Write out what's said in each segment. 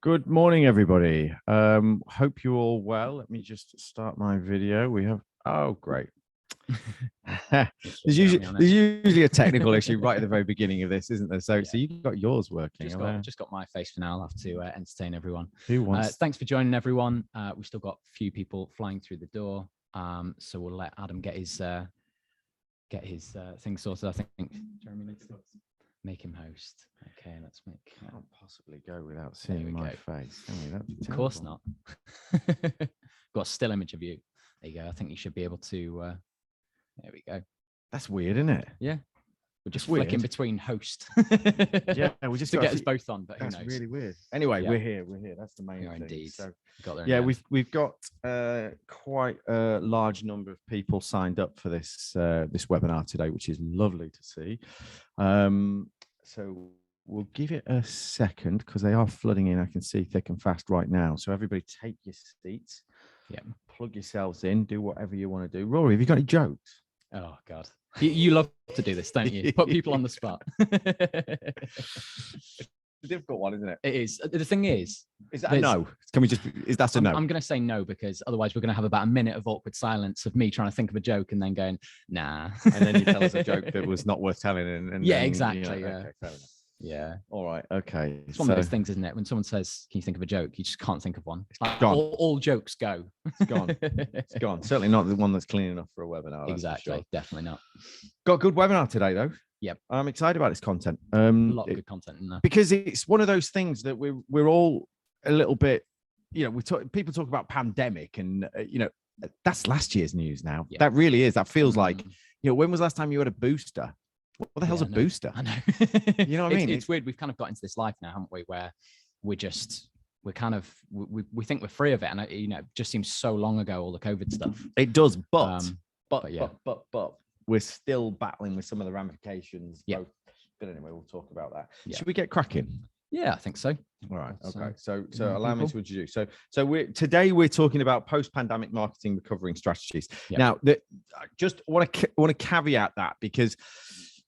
Good morning, everybody. Hope you're all well. Let me just start my video. Oh, great. there's usually a technical issue right at the very beginning of this, isn't there? So you've got yours working. Just got my face for now. I'll have to entertain everyone. Who wants? Thanks for joining, everyone. We've still got a few people flying through the door, so we'll let Adam get his thing sorted. I think Jeremy needs to make him host. Okay, let's make. Can't possibly go without seeing my face. Of course not. Got a still image of you. There you go. I think you should be able to. There we go. That's weird, isn't it? Yeah. We're just flicking between host. Yeah, we just to get us both on, but who knows? That's really weird. Anyway, we're here. That's the main thing. Indeed. So, got there we've got quite a large number of people signed up for this webinar today, which is lovely to see. So we'll give it a second because they are flooding in. I can see thick and fast right now. So everybody take your seats. Yeah. Plug yourselves in. Do whatever you want to do. Rory, have you got any jokes? Oh, God. You love to do this, don't you? Put people on the spot. It's a difficult one, isn't it? It is. The thing is that a no? Can we just, is that a no? I'm going to say no, because otherwise we're going to have about a minute of awkward silence of me trying to think of a joke and then going, nah. And then you tell us a joke that was not worth telling. And yeah, then, exactly. You know, yeah. Okay, fair enough. Yeah. All right. Okay. It's one of those things, isn't it? When someone says, "Can you think of a joke?" You just can't think of one. It's like gone. All jokes go. It's gone. It's gone. Certainly not the one that's clean enough for a webinar. Exactly. Sure. Definitely not. Got a good webinar today, though. Yep. I'm excited about this content. A lot of good content in there. Because it's one of those things that we're all a little bit, people talk about pandemic and, that's last year's news now. Yeah. That really is. That feels like, when was the last time you had a booster? What the hell's a booster? I know. You know what I mean? It's weird. We've kind of got into this life now, haven't we? Where we think we're free of it. And, it just seems so long ago, all the COVID stuff. It does. But we're still battling with some of the ramifications. Yeah. But anyway, we'll talk about that. Yeah. Should we get cracking? Yeah, I think so. All right. Okay. So allow me to introduce. So today we're talking about post-pandemic marketing recovering strategies. Yep. Now, I just want to caveat that, because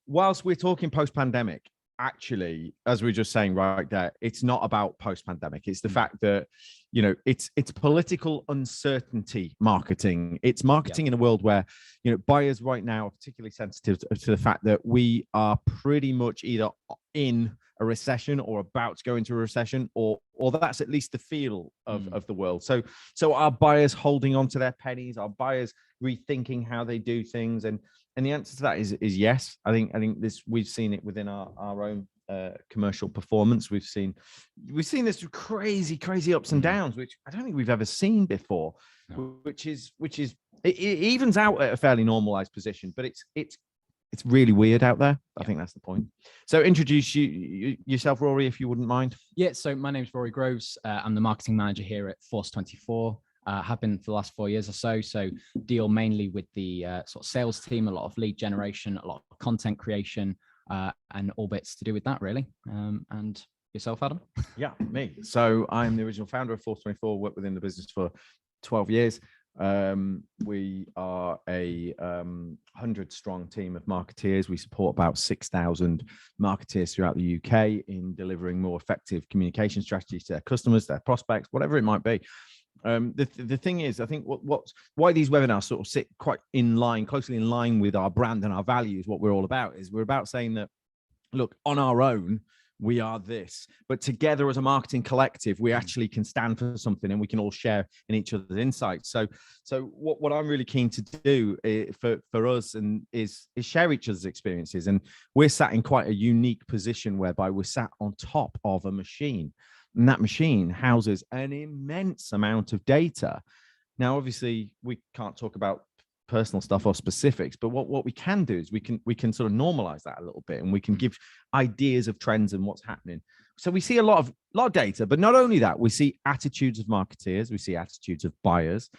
whilst we're talking post-pandemic, actually, as we were just saying right there, it's not about post-pandemic. It's the fact that, it's political uncertainty marketing. It's marketing in a world where, buyers right now are particularly sensitive to the fact that we are pretty much either in a recession or about to go into a recession, or that's at least the feel of the world. So our buyers holding on to their pennies, our buyers rethinking how they do things, and the answer to that is yes. I think we've seen it within our own commercial performance. We've seen this crazy ups and downs, which I don't think we've ever seen before. No. Which is it evens out at a fairly normalized position, but it's really weird out there. I think that's the point. So introduce yourself, Rory, if you wouldn't mind. Yeah, so my name's Rory Groves. I'm the marketing manager here at Force24. Have been for the last 4 years or so. So deal mainly with the sort of sales team, a lot of lead generation, a lot of content creation, and all bits to do with that, really. And yourself, Adam? Yeah, me. So I'm the original founder of Force24, worked within the business for 12 years. We are a 100-strong team of marketeers. We support about 6,000 marketeers throughout the UK in delivering more effective communication strategies to their customers, their prospects, whatever it might be. The thing is, I think why these webinars sort of sit quite closely in line with our brand and our values. What we're all about is we're about saying that, look, on our own, we are this, but together as a marketing collective, we actually can stand for something, and we can all share in each other's insights. So what I'm really keen to do for us is share each other's experiences. And we're sat in quite a unique position whereby we're sat on top of a machine, and that machine houses an immense amount of data. Now, obviously, we can't talk about personal stuff or specifics, but what we can do is we can sort of normalize that a little bit, and we can give ideas of trends and what's happening. So we see a lot of data, but not only that, we see attitudes of marketeers, we see attitudes of buyers,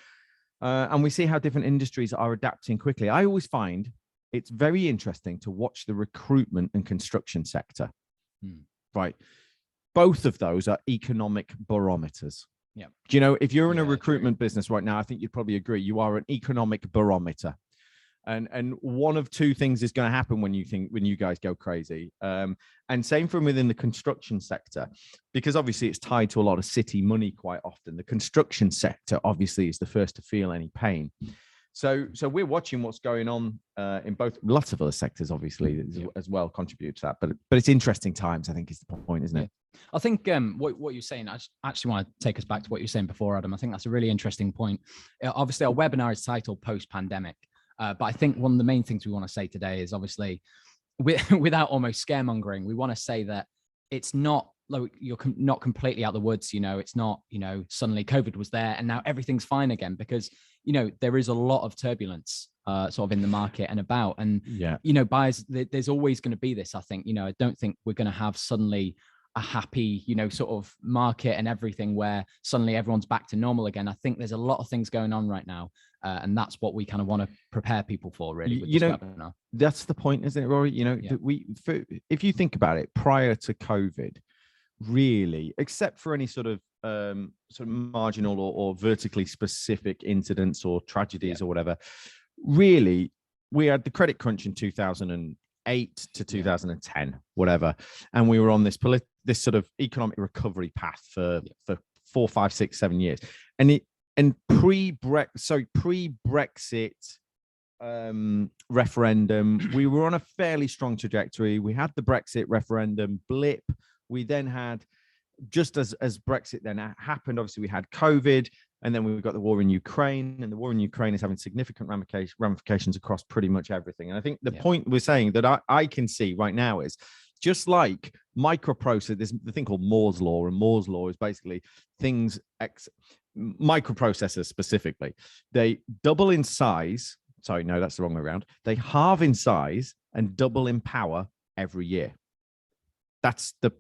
and we see how different industries are adapting quickly. I always find it's very interesting to watch the recruitment and construction sector. Right. Both of those are economic barometers. Yeah. Do you know, if you're in a recruitment business right now, I think you'd probably agree you are an economic barometer. And one of two things is going to happen when you guys go crazy. And same from within the construction sector, because obviously it's tied to a lot of city money quite often. The construction sector obviously is the first to feel any pain. So we're watching what's going on in both. Lots of other sectors obviously as well contribute to that, but it's interesting times, I think, is the point, isn't it? I think what you're saying, I actually want to take us back to what you were saying before, Adam. I think that's a really interesting point. Obviously, our webinar is titled Post-Pandemic, but I think one of the main things we want to say today is obviously, without almost scaremongering, we want to say that it's not like you're not completely out the woods. It's not, suddenly COVID was there and now everything's fine again, because, there is a lot of turbulence sort of in the market and about. And, buyers, there's always going to be this, I think. I don't think we're going to have suddenly a happy, sort of market and everything where suddenly everyone's back to normal again. I think there's a lot of things going on right now. And that's what we kind of want to prepare people for, really. With this webinar. That's the point, isn't it, Rory? That if you think about it, prior to COVID, really, except for any sort of marginal or vertically specific incidents or tragedies or whatever, really, we had the credit crunch in 2008 to 2010, whatever, and we were on this sort of economic recovery path for 4, 5, 6, 7 years, and pre-Brexit referendum, we were on a fairly strong trajectory. We had the Brexit referendum blip. We then had, just as Brexit then happened, obviously we had COVID, and then we got the war in Ukraine, and the war in Ukraine is having significant ramifications across pretty much everything. And I think the point we're saying that I can see right now is, just like microprocessors, there's the thing called Moore's law, and Moore's law is basically microprocessors specifically, they double in size. Sorry, no, that's the wrong way around. They halve in size and double in power every year. That's the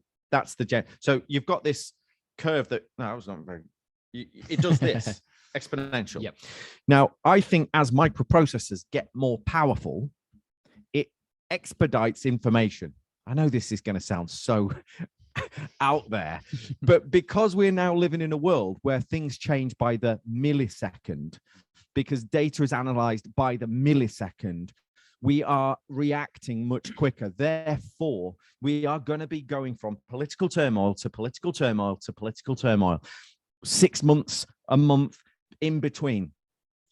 so you've got this curve that was not very. It does this exponential. Yep. Now, I think as microprocessors get more powerful, it expedites information. I know this is going to sound so out there, but because we're now living in a world where things change by the millisecond, because data is analyzed by the millisecond, we are reacting much quicker. Therefore, we are going to be going from political turmoil to political turmoil to political turmoil, 6 months, a month in between.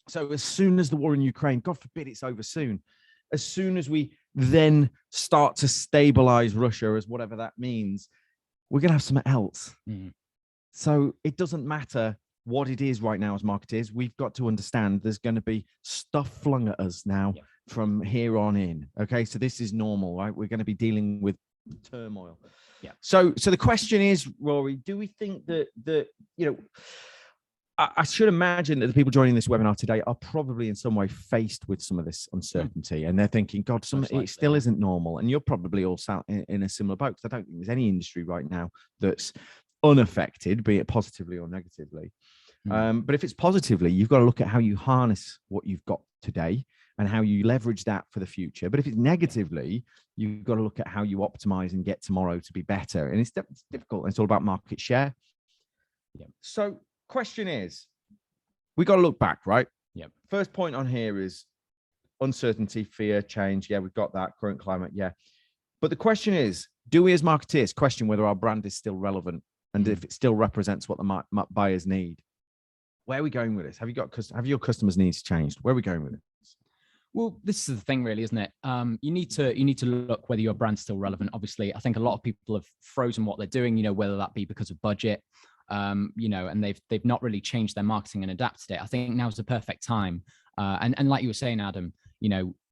So as soon as the war in Ukraine, God forbid it's over soon, as soon as we then start to stabilize Russia, as whatever that means, we're going to have something else. So it doesn't matter what it is right now as marketeers. We've got to understand there's going to be stuff flung at us now from here on in. Okay, so this is normal, right? We're going to be dealing with turmoil. So the question is, Rory, do we think that I should imagine that the people joining this webinar today are probably in some way faced with some of this uncertainty, and they're thinking, God, it still isn't normal. And you're probably all sat in a similar boat, because I don't think there's any industry right now that's unaffected, be it positively or negatively. But if it's positively, you've got to look at how you harness what you've got today and how you leverage that for the future. But if it's negatively, you've got to look at how you optimize and get tomorrow to be better. And it's difficult. It's all about market share. So question is, we got to look back, right? First point on here is uncertainty, fear, change. We've got that. Current climate. But the question is, do we as marketeers question whether our brand is still relevant and if it still represents what the buyers need? Where are we going with this? Have your customers' needs changed? Where are we going with it? Well, this is the thing, really, isn't it? You need to look whether your brand's still relevant. Obviously, I think a lot of people have frozen what they're doing, whether that be because of budget, and they've not really changed their marketing and adapted it. I think now's the perfect time. And like you were saying, Adam,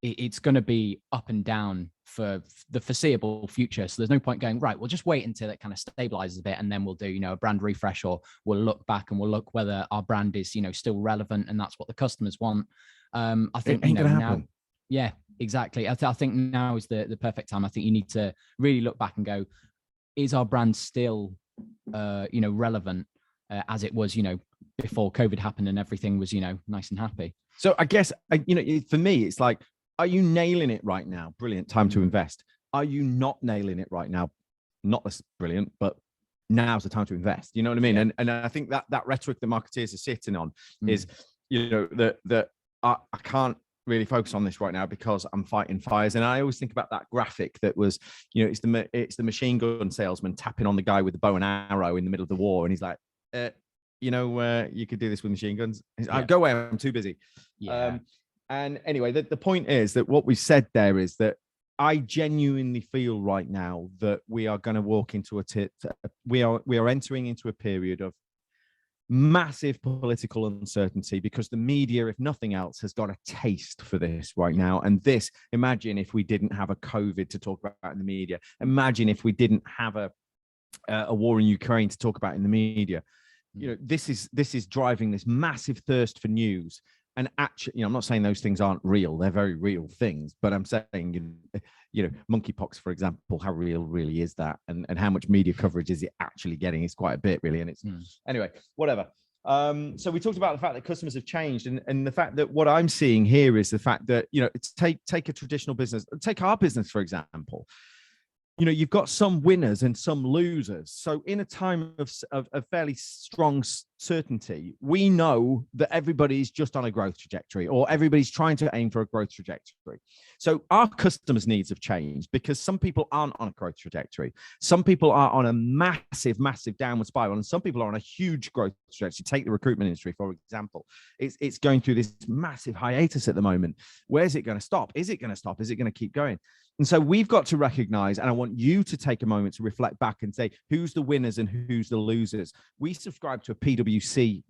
it's going to be up and down for the foreseeable future. So there's no point going, right, we'll just wait until it kind of stabilizes a bit, and then we'll do, a brand refresh, or we'll look back and we'll look whether our brand is, still relevant and that's what the customers want. I think now, exactly. I think now is the perfect time. I think you need to really look back and go, is our brand still, relevant as it was, before COVID happened and everything was, nice and happy. So I guess, for me, it's like, are you nailing it right now? Brilliant. Time to invest. Are you not nailing it right now? Not as brilliant, but now's the time to invest. You know what I mean? And I think that rhetoric that marketeers are sitting on is, that I can't really focus on this right now because I'm fighting fires. And I always think about that graphic that was, it's the machine gun salesman tapping on the guy with the bow and arrow in the middle of the war. And he's like, you could do this with machine guns. He's like, go away, I'm too busy. Yeah. And anyway, the point is that what we said there is that I genuinely feel right now that we are going to walk into we are entering into a period of massive political uncertainty because the media, if nothing else, has got a taste for this right now. And this, imagine if we didn't have a COVID to talk about in the media. Imagine if we didn't have a war in Ukraine to talk about in the media. This is driving this massive thirst for news. And actually, I'm not saying those things aren't real. They're very real things. But I'm saying, monkeypox, for example, how real really is that? And how much media coverage is it actually getting? It's quite a bit, really. And it's anyway, whatever. So we talked about the fact that customers have changed. And the fact that what I'm seeing here is the fact that, it's take a traditional business, take our business, for example. You've got some winners and some losers. So in a time of fairly strong certainty, we know that everybody's just on a growth trajectory or everybody's trying to aim for a growth trajectory. So our customers' needs have changed because some people aren't on a growth trajectory. Some people are on a massive, massive downward spiral, and some people are on a huge growth trajectory. Take the recruitment industry, for example. It's going through this massive hiatus at the moment. Where's it going to stop? Is it going to stop? Is it going to keep going? And so we've got to recognize, and I want you to take a moment to reflect back and say, who's the winners and who's the losers? We subscribe to a PwC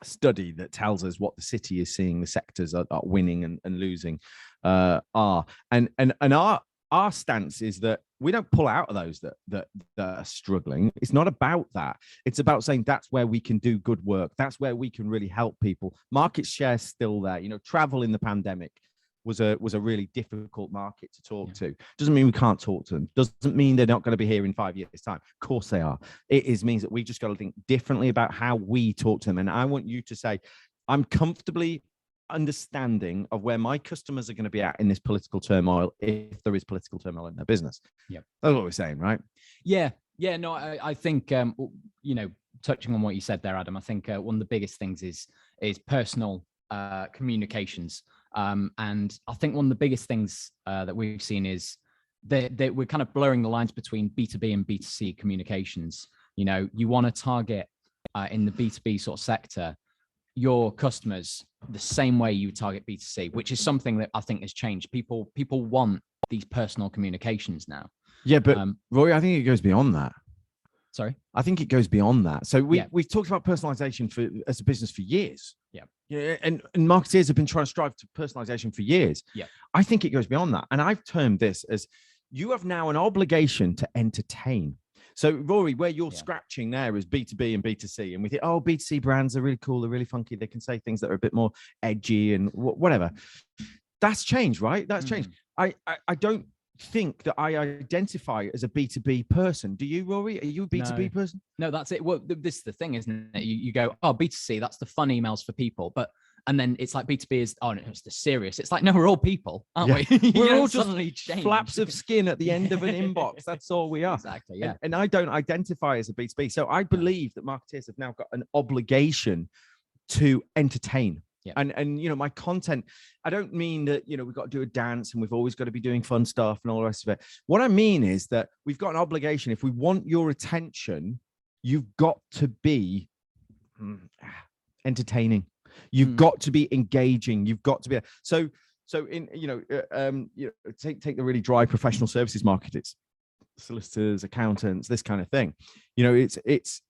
study that tells us what the city is seeing, the sectors are winning and losing are. And our stance is that we don't pull out of those that are struggling. It's not about that. It's about saying that's where we can do good work. That's where we can really help people. Market share still there. Travel in the pandemic was a really difficult market to talk to. Doesn't mean we can't talk to them. Doesn't mean they're not going to be here in 5 years' time. Of course they are. It means that we just got to think differently about how we talk to them. And I want you to say, I'm comfortably understanding of where my customers are going to be at in this political turmoil, if there is political turmoil in their business. Yeah, that's what we're saying, right? Yeah. No, I think touching on what you said there, Adam, I think one of the biggest things is personal communications. And I think one of the biggest things that we've seen is that we're kind of blurring the lines between B2B and B2C communications. You want to target in the B2B sort of sector your customers the same way you target B2C, which is something that I think has changed. People want these personal communications now. Yeah, but Rory, I think it goes beyond that. Sorry? I think it goes beyond that. So we've talked about personalization as a business for years. Yeah, and marketeers have been trying to strive to personalization for years. Yeah, I think it goes beyond that. And I've termed this as you have now an obligation to entertain. So Rory, where you're scratching there is B2B and B2C. And we think, oh, B2C brands are really cool. They're really funky. They can say things that are a bit more edgy and whatever. That's changed, right? That's changed. I don't think that I identify as a B2B person. Do you, Rory? Are you a B2B person? No, that's it. Well, this is the thing, isn't it? You go, oh, B2C, that's the fun emails for people. And then it's like B2B is, oh, no, it's the serious. It's like, no, we're all people, aren't we? We're all just flaps of skin at the end of an inbox. That's all we are. Exactly, yeah. And I don't identify as a B2B. So I believe that marketeers have now got an obligation to entertain. Yeah. And my content, I don't mean that, we've got to do a dance and we've always got to be doing fun stuff and all the rest of it. What I mean is that we've got an obligation. If we want your attention, you've got to be entertaining. You've got to be engaging. You've got to be so in take the really dry professional services market. It's solicitors, accountants, this kind of thing. It's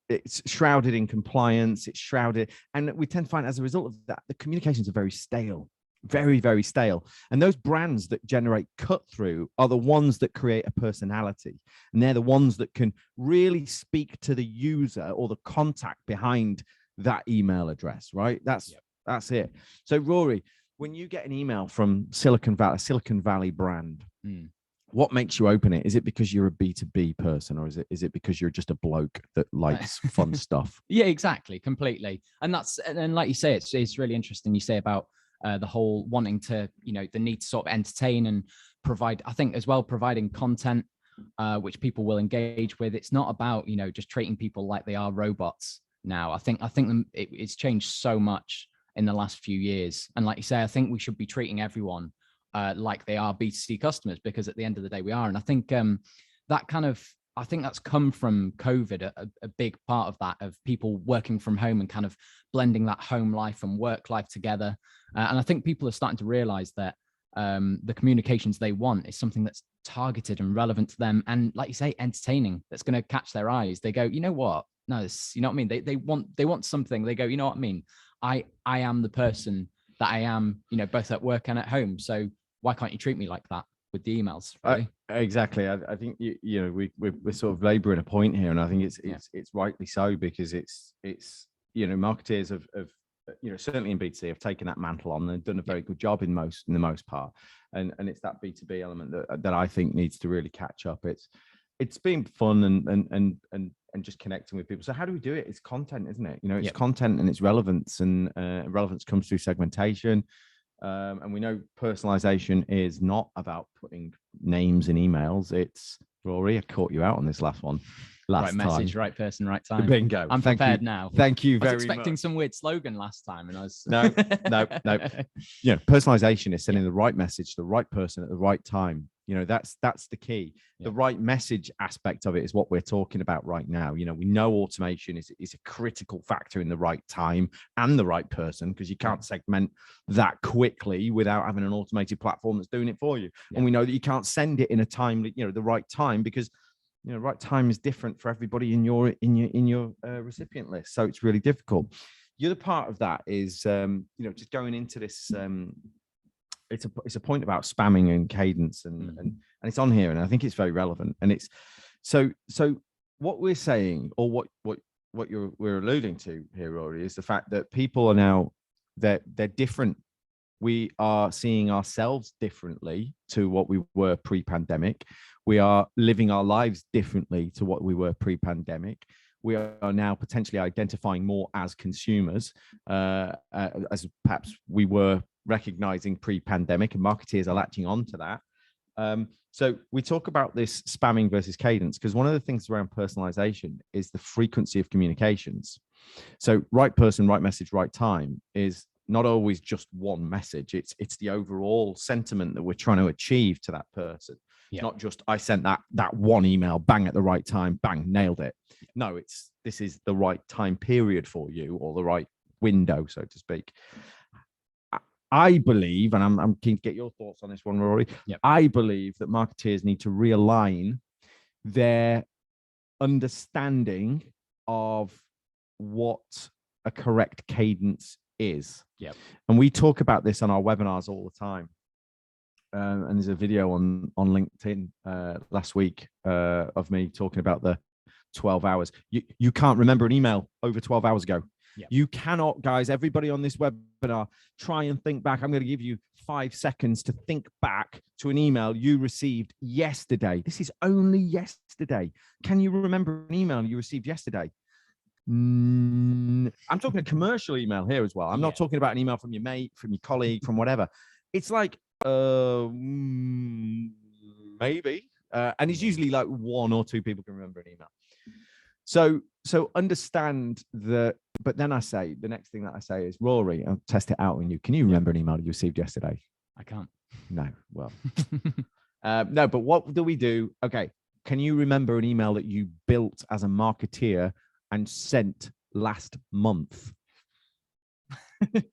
shrouded in compliance. It's shrouded, and we tend to find as a result of that, the communications are very stale, very, very stale. And those brands that generate cut through are the ones that create a personality, and they're the ones that can really speak to the user or the contact behind that email address, right? That's it. So Rory, when you get an email from Silicon Valley brand, what makes you open it? Is it because you're a B2B person, or is it because you're just a bloke that likes fun stuff? Yeah, exactly, completely. And like you say, it's really interesting. You say about the whole wanting to, the need to sort of entertain and provide. I think as well providing content which people will engage with. It's not about just treating people like they are robots. Now, I think it's changed so much in the last few years. And like you say, I think we should be treating everyone like they are B2C customers, because at the end of the day we are. And I think I think that's come from COVID, a big part of that, of people working from home and kind of blending that home life and work life together. And I think people are starting to realize that the communications they want is something that's targeted and relevant to them. And like you say, entertaining, that's going to catch their eyes. They go, you know what? No, you know what I mean? They want something. They go, you know what I mean? I am the person that I am, you know, both at work and at home. So why can't you treat me like that with the emails? Really? Exactly. I think you know we're sort of laboring a point here, and I think it's rightly so, because it's you know, marketeers have you know, certainly in B2C have taken that mantle on. They've done a very good job in the most part, and it's that B2B element that I think needs to really catch up. It's been fun and just connecting with people. So how do we do it? It's content, isn't it? You know, it's content and it's relevance, and relevance comes through segmentation. And we know personalization is not about putting names in emails. It's, Rory, I caught you out on this last one. Right message, right person, right time. Bingo. I'm prepared now. Thank you very much. I was expecting some weird slogan last time, and I was no. You know, personalization is sending the right message to the right person at the right time. You know, that's the key. The right message aspect of it is what we're talking about right now. You know, we know automation is a critical factor in the right time and the right person, because you can't segment that quickly without having an automated platform that's doing it for you. And we know that you can't send it in a timely, you know, the right time, because you know, right time is different for everybody in your recipient list. So it's really difficult. The other part of that is, you know, just going into this, it's a point about spamming and cadence, and it's on here, and I think it's very relevant. And it's so what we're saying, or what we're alluding to here, Rory, is the fact that people are now, they're different. We are seeing ourselves differently to what we were pre-pandemic. We are living our lives differently to what we were pre-pandemic. We are now potentially identifying more as consumers, as perhaps we were recognizing pre-pandemic, and marketeers are latching on to that. So we talk about this spamming versus cadence, because one of the things around personalization is the frequency of communications. So right person, right message, right time is not always just one message. It's the overall sentiment that we're trying to achieve to that person. Not just, I sent that one email, bang, at the right time, bang, nailed it. No, this is the right time period for you, or the right window, so to speak. I believe, and I'm keen to get your thoughts on this one, Rory. I believe that marketeers need to realign their understanding of what a correct cadence is. And we talk about this on our webinars all the time. And there's a video on LinkedIn last week of me talking about the 12 hours. You can't remember an email over 12 hours ago. You cannot, guys, everybody on this webinar, try and think back. I'm going to give you 5 seconds to think back to an email you received yesterday. This is only yesterday. Can you remember an email you received yesterday? I'm talking a commercial email here as well. I'm not talking about an email from your mate, from your colleague, from whatever. It's like, maybe. And it's usually like 1 or 2 people can remember an email. So understand that. But then I say, the next thing that I say is, Rory, I'll test it out on you. Can you remember an email you received yesterday? I can't. No. Well, no, but what do we do? Okay. Can you remember an email that you built as a marketeer and sent last month?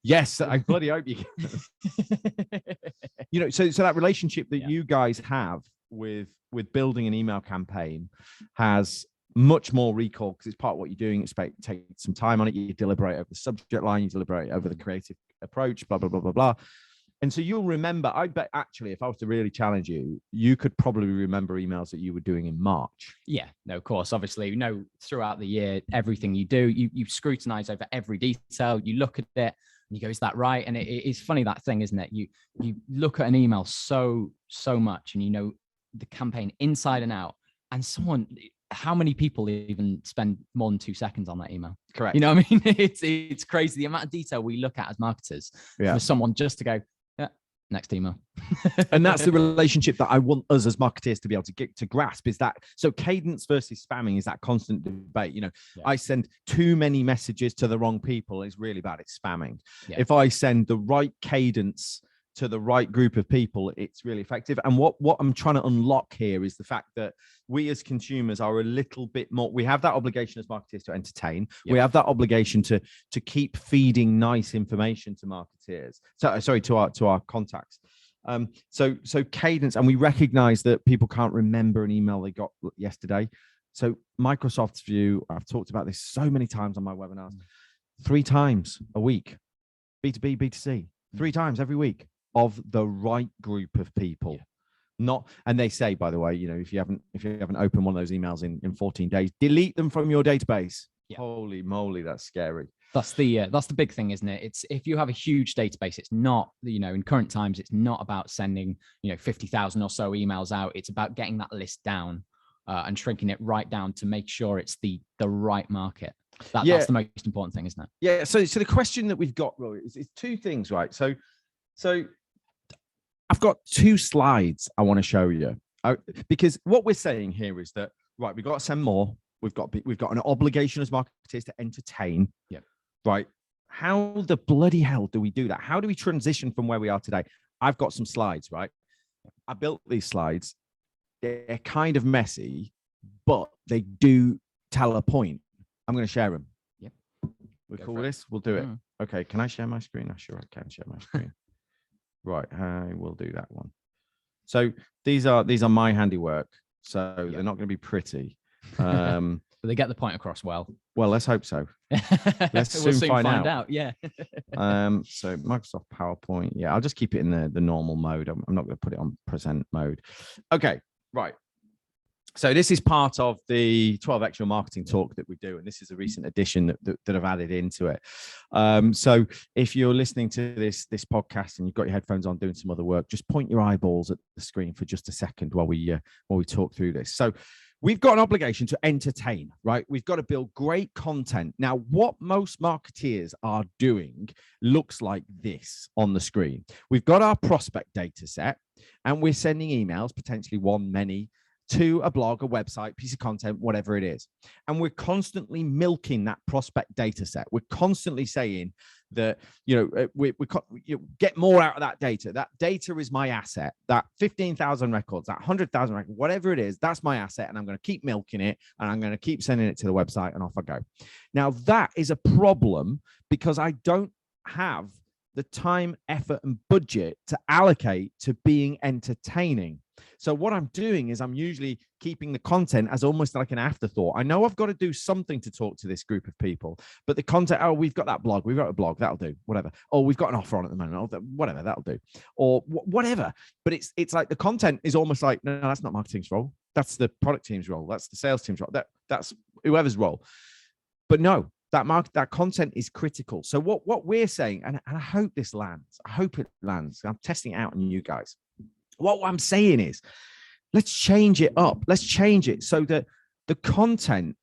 Yes, I bloody hope you can. You know, so that relationship that you guys have with building an email campaign has much more recall, because it's part of what you're doing. Take some time on it. You deliberate over the subject line, you deliberate over the creative approach, blah, blah, blah, blah, blah. And so you'll remember, I bet actually, if I was to really challenge you, you could probably remember emails that you were doing in March. Yeah, no, of course. Obviously, you know, throughout the year, everything you do, you scrutinize over every detail. You look at it and you go, is that right? And it is funny, that thing, isn't it? You look at an email so much, and you know the campaign inside and out. And how many people even spend more than 2 seconds on that email? Correct. You know what I mean? It's crazy the amount of detail we look at as marketers for someone just to go, Next email. And that's the relationship that I want us as marketeers to be able to get to grasp, is that, so cadence versus spamming is that constant debate. I send too many messages to the wrong people, it's really bad, it's spamming. If I send the right cadence to the right group of people, it's really effective. And what I'm trying to unlock here is the fact that we as consumers are a little bit more, we have that obligation as marketeers to entertain. We have that obligation to keep feeding nice information to marketeers. So sorry, to our contacts. So cadence, and we recognize that people can't remember an email they got yesterday. So Microsoft's view, I've talked about this so many times on my webinars, 3 times a week, B2B, B2C, 3 times every week, of the right group of people. Not, and they say, by the way, if you haven't opened one of those emails in 14 days, delete them from your database. Holy moly, that's scary. That's the big thing, isn't it? It's, if you have a huge database, it's not, in current times, it's not about sending 50,000 or so emails out. It's about getting that list down and shrinking it right down to make sure it's the right market. That's the most important thing, isn't it? Yeah. So the question that we've got, Rory, is 2 things, right? So I've got 2 slides I want to show you, because what we're saying here is that, right, we've got to send more. We've got an obligation as marketers to entertain. Right. How the bloody hell do we do that? How do we transition from where we are today? I've got some slides, right? I built these slides. They're kind of messy, but they do tell a point. I'm going to share them. We call this. We'll do it. Okay. Can I share my screen? I'm sure I can share my screen. Right, I will do that one. So these are my handiwork. So they're not going to be pretty. But they get the point across well. Well, let's hope so. Let's we'll soon find out. Yeah. So Microsoft PowerPoint. Yeah, I'll just keep it in the normal mode. I'm not going to put it on present mode. Okay, right. So this is part of the 12 Extra Marketing Talk that we do, and this is a recent addition that I've added into it. So if you're listening to this podcast and you've got your headphones on doing some other work, just point your eyeballs at the screen for just a second while we talk through this. So we've got an obligation to entertain, right? We've got to build great content. Now, what most marketeers are doing looks like this on the screen. We've got our prospect data set, and we're sending emails, potentially one, many, to a blog, a website, piece of content, whatever it is. And we're constantly milking that prospect data set. We're constantly saying that, we get more out of that data. That data is my asset. That 15,000 records, that 100,000 records, whatever it is, that's my asset. And I'm going to keep milking it, and I'm going to keep sending it to the website, and off I go. Now, that is a problem because I don't have the time, effort, and budget to allocate to being entertaining. So what I'm doing is I'm usually keeping the content as almost like an afterthought. I know I've got to do something to talk to this group of people, but the content, we've got that blog, we've got a blog, that'll do, whatever. Or we've got an offer on at the moment, whatever, that'll do. Or whatever. But it's like the content is almost like, no, that's not marketing's role. That's the product team's role. That's the sales team's role. That's whoever's role. But no, that content is critical. So what we're saying, and I hope this lands, I hope it lands. I'm testing it out on you guys. What I'm saying is, let's change it up. Let's change it so that the content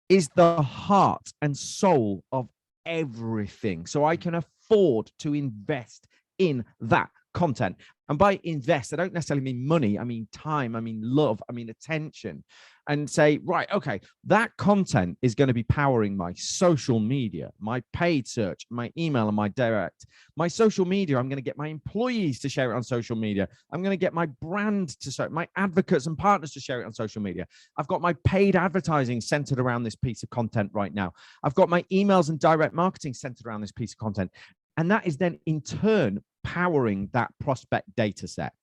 is the heart and soul of everything. So I can afford to invest in that content. And by invest, I don't necessarily mean money. I mean time. I mean love. I mean attention. And say, right, okay, that content is going to be powering my social media, my paid search, my email, and my direct. My social media, I'm going to get my employees to share it on social media. I'm going to get my brand to share it, my advocates and partners to share it on social media. I've got my paid advertising centered around this piece of content right now. I've got my emails and direct marketing centered around this piece of content. And that is then in turn powering that prospect data set.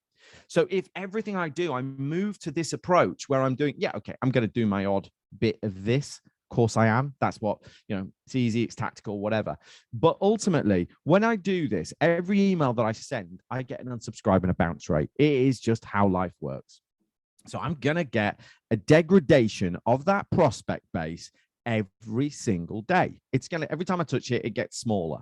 So if everything I do, I move to this approach where I'm doing, I'm going to do my odd bit of this. Of course I am. That's what, it's easy, it's tactical, whatever. But ultimately, when I do this, every email that I send, I get an unsubscribe and a bounce rate. It is just how life works. So I'm going to get a degradation of that prospect base every single day. Every time I touch it, it gets smaller.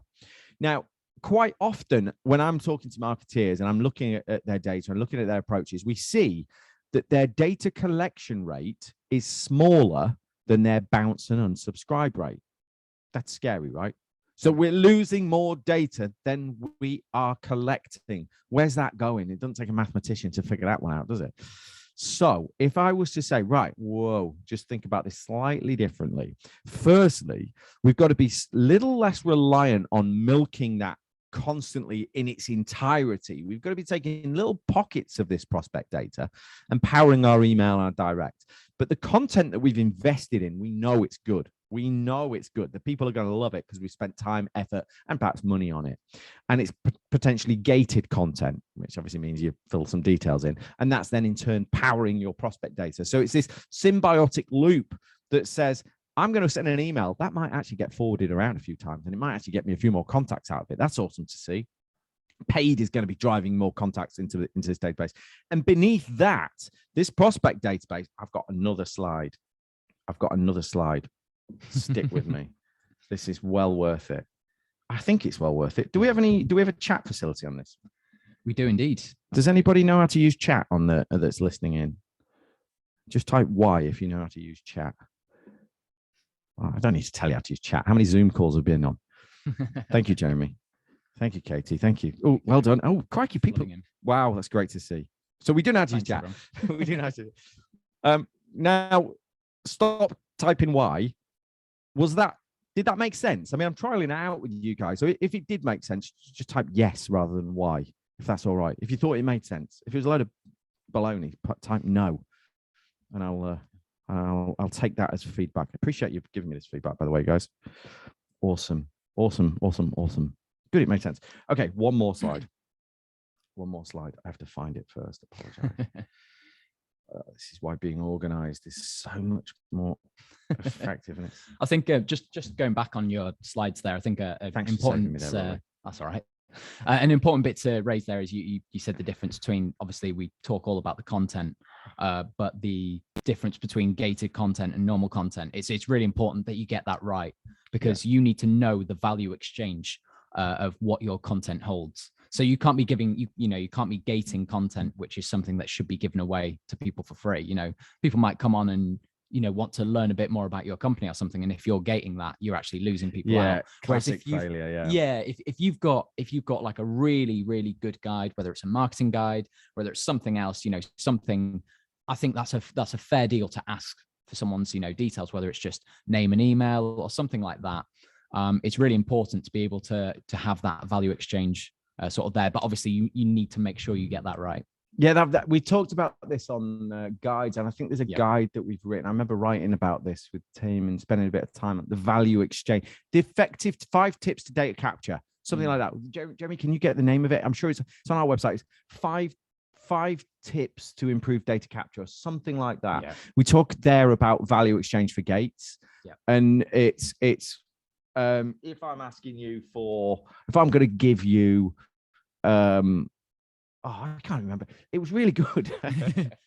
Now, quite often when I'm talking to marketeers and I'm looking at their data and looking at their approaches, we see that their data collection rate is smaller than their bounce and unsubscribe rate. That's scary, right? So we're losing more data than we are collecting. Where's that going? It doesn't take a mathematician to figure that one out, does it? So if I was to say, right, whoa, just think about this slightly differently. Firstly, we've got to be a little less reliant on milking that constantly in its entirety. We've got to be taking little pockets of this prospect data and powering our email, our direct. But the content that we've invested in, we know it's good. We know it's good. The people are going to love it because we spent time, effort, and perhaps money on it. And it's potentially gated content, which obviously means you fill some details in. And that's then in turn powering your prospect data. So it's this symbiotic loop that says, I'm going to send an email that might actually get forwarded around a few times, and it might actually get me a few more contacts out of it. That's awesome to see. Paid is going to be driving more contacts into this database. And beneath that, this prospect database, I've got another slide. Stick with me. This is well worth it. I think it's well worth it. Do we have a chat facility on this? We do indeed. Does anybody know how to use chat on that's listening in? Just type Y if you know how to use chat. Oh, I don't need to tell you how to use chat. How many Zoom calls have been on? Thank you, Jeremy. Thank you, Katie. Thank you. Oh, well done. Oh, crikey, people. Wow, that's great to see. So we do know how to use chat. We do know how to. Now, stop typing Y. Did that make sense? I mean, I'm trialing it out with you guys. So if it did make sense, just type yes rather than Y, if that's all right. If you thought it made sense. If it was a load of baloney, type no. And I'll take that as feedback. I appreciate you giving me this feedback, by the way, guys. Awesome. Good, it made sense. Okay, one more slide. I have to find it first. Apologize. This is why being organized is so much more effective. I think just going back on your slides there, I think important. That's all right. An important bit to raise there is you said the difference between, obviously we talk all about the content, but the difference between gated content and normal content. It's really important that you get that right, because you need to know the value exchange of what your content holds. So you can't be giving, you can't be gating content, which is something that should be given away to people for free. People might come on and, want to learn a bit more about your company or something. And if you're gating that, you're actually losing people out. Classic failure. If you've got like a really, really good guide, whether it's a marketing guide, whether it's something else, something, I think that's a fair deal to ask for someone's, details, whether it's just name and email or something like that. It's really important to be able to have that value exchange sort of there, but obviously you need to make sure you get that right. Yeah, we talked about this on guides, and I think there's a guide that we've written. I remember writing about this with Tim and spending a bit of time on the value exchange, the effective 5 tips to data capture, something like that. Jeremy, can you get the name of it? I'm sure it's on our website. It's five tips to improve data capture, or something like that. Yeah. We talk there about value exchange for gates, and it's if I'm asking you if I'm going to give you I can't remember. It was really good.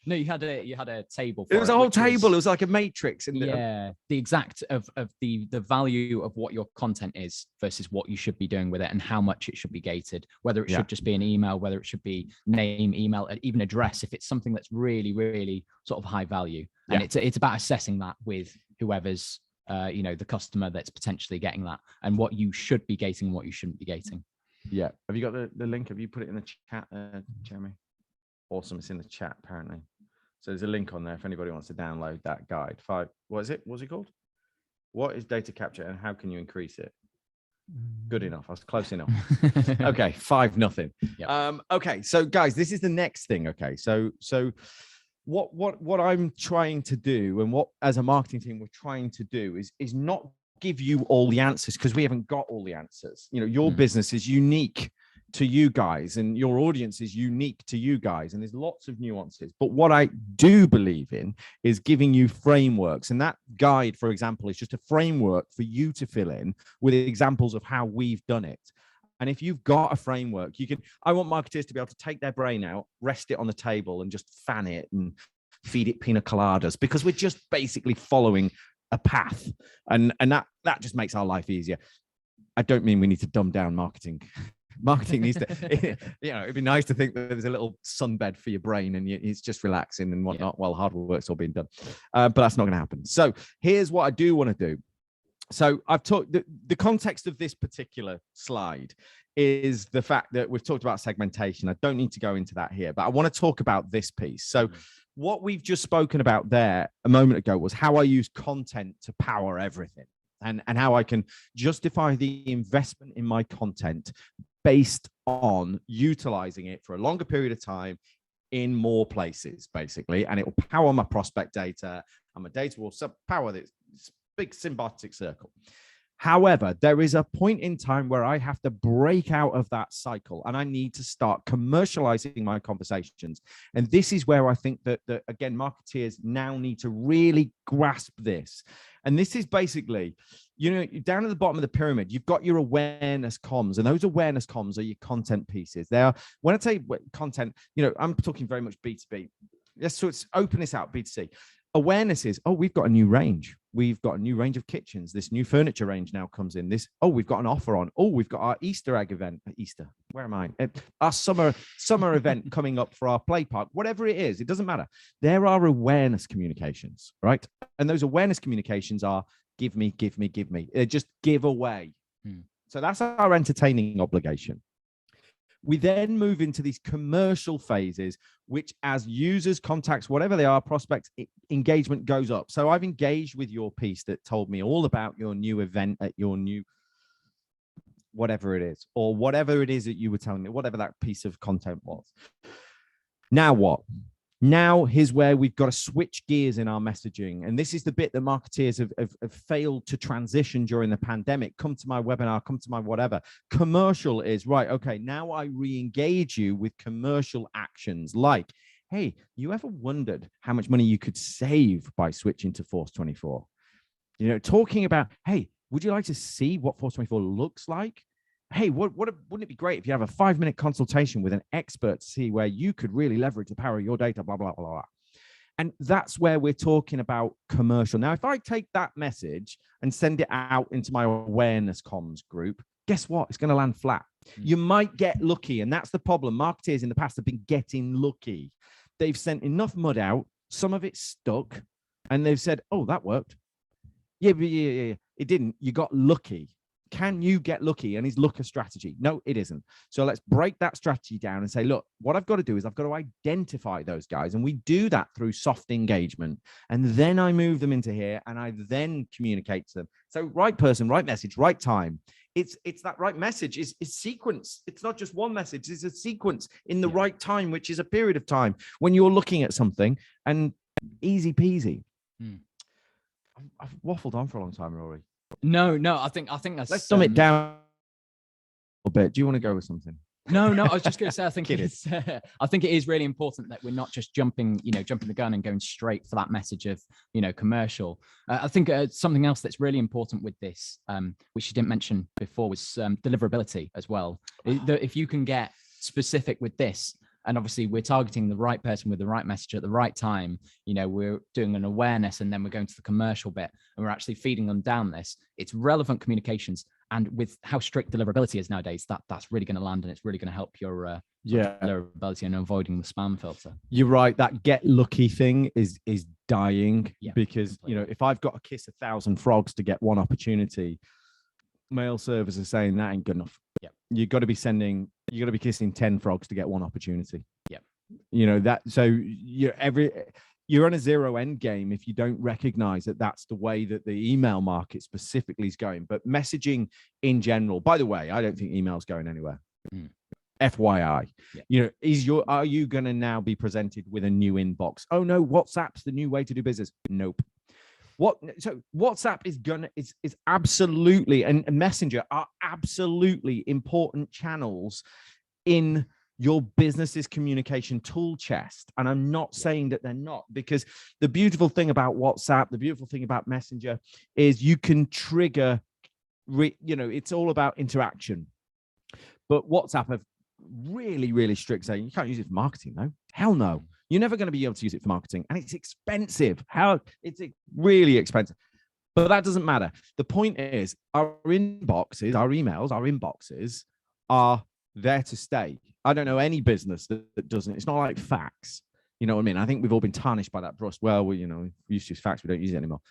No, you had a table. It was a whole table. It was like a matrix. And the exact of the value of what your content is versus what you should be doing with it, and how much it should be gated. Whether it should just be an email, whether it should be name, email, even address. If it's something that's really, really sort of high value, and it's about assessing that with whoever's the customer that's potentially getting that, and what you should be gating and what you shouldn't be gating. Yeah. Have you got the link? Have you put it in the chat, Jeremy? Awesome. It's in the chat, apparently. So there's a link on there if anybody wants to download that guide. What is it? What's it called? What is data capture and how can you increase it? Good enough. I was close enough. Okay. 5-0. Yep. Okay. So guys, this is the next thing. Okay. So what I'm trying to do, and what as a marketing team we're trying to do is not give you all the answers, because we haven't got all the answers. Your business is unique to you guys, and your audience is unique to you guys, and there's lots of nuances. But what I do believe in is giving you frameworks, and that guide, for example, is just a framework for you to fill in with examples of how we've done it. And if you've got a framework, I want marketers to be able to take their brain out, rest it on the table, and just fan it and feed it pina coladas, because we're just basically following a path, and that just makes our life easier. I don't mean we need to dumb down marketing. Marketing needs to, it'd be nice to think that there's a little sunbed for your brain and it's just relaxing and whatnot while hard work's all being done. But that's not going to happen. So here's what I do want to do. So I've talked, the context of this particular slide is the fact that we've talked about segmentation. I don't need to go into that here, but I want to talk about this piece. So what we've just spoken about there a moment ago was how I use content to power everything, and how I can justify the investment in my content based on utilizing it for a longer period of time in more places, basically, and it will power my prospect data, and my data will power this big symbiotic circle. However, there is a point in time where I have to break out of that cycle, and I need to start commercializing my conversations. And this is where I think that again, marketeers now need to really grasp this. And this is basically, you know, down at the bottom of the pyramid, you've got your awareness comms, and those awareness comms are your content pieces. They are, when I say content, you know, I'm talking very much B2B. Yes, so it's open this out, B2C. Awareness is, oh, we've got a new range. We've got a new range of kitchens. This new furniture range now comes in. This, oh, we've got an offer on. Oh, we've got our Easter egg event. Easter, where am I? Our summer event coming up for our play park. Whatever it is, it doesn't matter. There are awareness communications, right? And those awareness communications are give me, give me, give me. Just give away. So that's our entertaining obligation. We then move into these commercial phases, which as users, contacts, whatever they are, prospects, engagement goes up. So I've engaged with your piece that told me all about your new event at your new, whatever it is, or whatever it is that you were telling me, whatever that piece of content was. Now what? Now here's where we've got to switch gears in our messaging. And this is the bit that marketeers have failed to transition during the pandemic. Come to my webinar, come to my whatever. Commercial is, right, okay, now I re-engage you with commercial actions like, hey, you ever wondered how much money you could save by switching to Force24? You know, talking about, hey, would you like to see what Force24 looks like? Hey, wouldn't it be great if you have a 5-minute consultation with an expert to see where you could really leverage the power of your data, blah, blah, blah, blah. And that's where we're talking about commercial. Now, if I take that message and send it out into my awareness comms group, guess what? It's going to land flat. You might get lucky. And that's the problem. Marketers in the past have been getting lucky. They've sent enough mud out. Some of it stuck. And they've said, oh, that worked. Yeah. It didn't. You got lucky. Can you get lucky? And is luck a strategy? No, it isn't. So let's break that strategy down and say, look, what I've got to do is I've got to identify those guys. And we do that through soft engagement. And then I move them into here and I then communicate to them. So right person, right message, right time. It's that right message is sequence. It's not just one message. It's a sequence in the right time, which is a period of time when you're looking at something, and easy peasy. I've waffled on for a long time, Rory. No, I think that's. Let's dumb it down a bit. Do you want to go with something? No. I was just going to say, I think it is really important that we're not just jumping the gun and going straight for that message of, commercial. I think something else that's really important with this, which you didn't mention before, was deliverability as well. If you can get specific with this, and obviously we're targeting the right person with the right message at the right time. We're doing an awareness and then we're going to the commercial bit and we're actually feeding them down this. It's relevant communications. And with how strict deliverability is nowadays, that's really going to land, and it's really going to help your deliverability and avoiding the spam filter. You're right. That get lucky thing is dying because, completely. If I've got to kiss 1,000 frogs to get one opportunity, mail servers are saying that ain't good enough. You got to be kissing 10 frogs to get one opportunity. So you're on a zero end game if you don't recognize that that's the way that the email market specifically is going. But messaging in general, by the way, I don't think email's going anywhere. FYI, are you going to now be presented with a new inbox? Oh no, WhatsApp's the new way to do business. Nope. So WhatsApp is absolutely, and Messenger are absolutely important channels in your business's communication tool chest. And I'm not saying that they're not, because the beautiful thing about WhatsApp, the beautiful thing about Messenger is you can trigger, it's all about interaction. But WhatsApp have really, really strict saying you can't use it for marketing. No, hell no. You're never going to be able to use it for marketing, and it's expensive. It's really expensive, but that doesn't matter. The point is our inboxes, our emails, our inboxes are there to stay. I don't know any business that doesn't. It's not like fax. You know what I mean? I think we've all been tarnished by that brush. Well, we used to use fax. We don't use it anymore.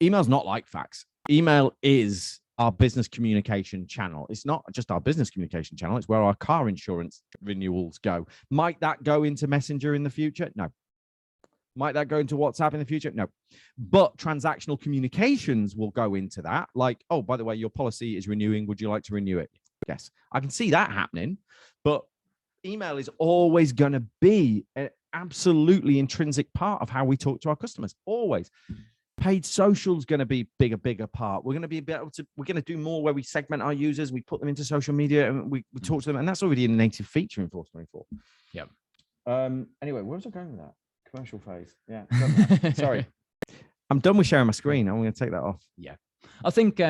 Email's not like fax. email is our business communication channel. It's not just our business communication channel. It's where our car insurance renewals go. Might that go into Messenger in the future? No. Might that go into WhatsApp in the future? No. But transactional communications will go into that. Like, oh, by the way, your policy is renewing. Would you like to renew it? Yes. I can see that happening. But email is always going to be an absolutely intrinsic part of how we talk to our customers. Always. Paid social is going to be a bigger part. We're going to we're going to do more where we segment our users. We put them into social media and we talk to them. And that's already a native feature in Force24. Yeah. Anyway, where was I going with that? Commercial phase. Yeah. Sorry. I'm done with sharing my screen. I'm going to take that off. Yeah. I think